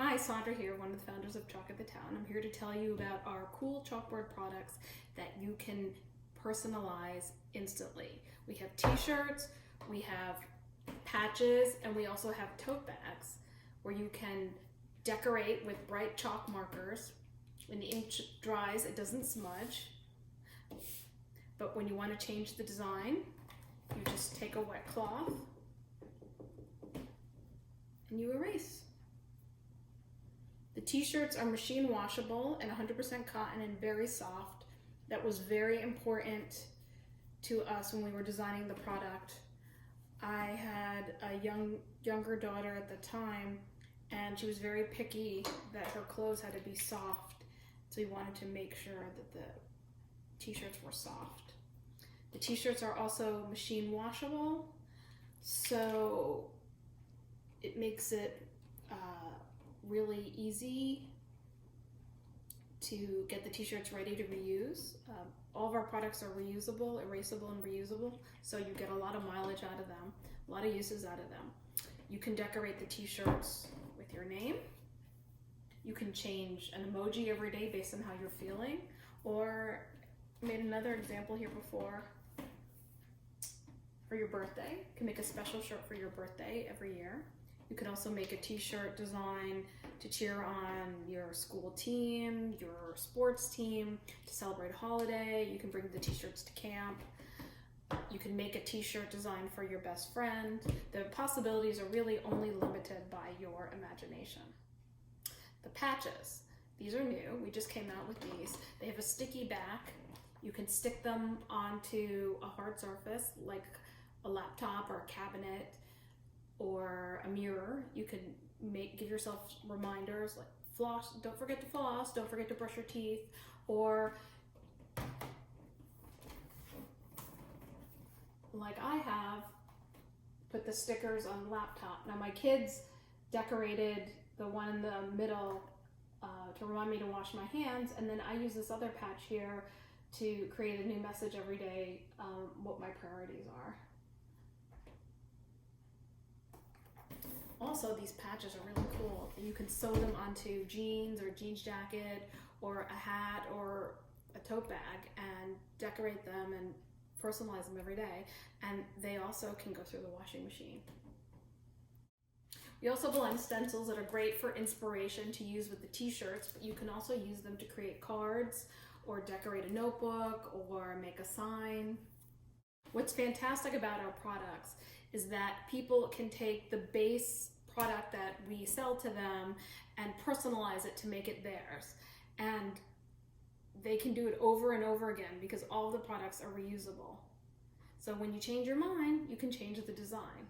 Hi, Sandra here, one of the founders of Chalk at the Town. I'm here to tell you about our cool chalkboard products that you can personalize instantly. We have t-shirts, we have patches, and we also have tote bags where you can decorate with bright chalk markers. When the ink dries, it doesn't smudge. But when you want to change the design, you just take a wet cloth and you erase. The t-shirts are machine washable and 100% cotton and very soft. That was very important to us when we were designing the product. I had a younger daughter at the time, and she was very picky that her clothes had to be soft. So we wanted to make sure that the t-shirts were soft. The t-shirts are also machine washable, so it makes it really easy to get the t-shirts ready to reuse. All of our products are reusable, erasable, and reusable, so you get a lot of mileage out of them, a lot of uses out of them. You can decorate the t-shirts with your name. You can change an emoji every day based on how you're feeling, or I made another example here before for your birthday. You can make a special shirt for your birthday every year. You can also make a t-shirt design to cheer on your school team, your sports team, to celebrate a holiday. You can bring the t-shirts to camp. You can make a t-shirt design for your best friend. The possibilities are really only limited by your imagination. The patches, these are new. We just came out with these. They have a sticky back. You can stick them onto a hard surface like a laptop or a cabinet or a mirror. You can give yourself reminders like floss, don't forget to floss, don't forget to brush your teeth, or like I have, put the stickers on the laptop. Now my kids decorated the one in the middle to remind me to wash my hands, and then I use this other patch here to create a new message every day, what my priorities are. Also, these patches are really cool. You can sew them onto jeans or jeans jacket or a hat or a tote bag and decorate them and personalize them every day. And they also can go through the washing machine. We also blend stencils that are great for inspiration to use with the t-shirts, but you can also use them to create cards or decorate a notebook or make a sign. What's fantastic about our products is that people can take the base product that we sell to them and personalize it to make it theirs. And they can do it over and over again because all the products are reusable. So when you change your mind, you can change the design.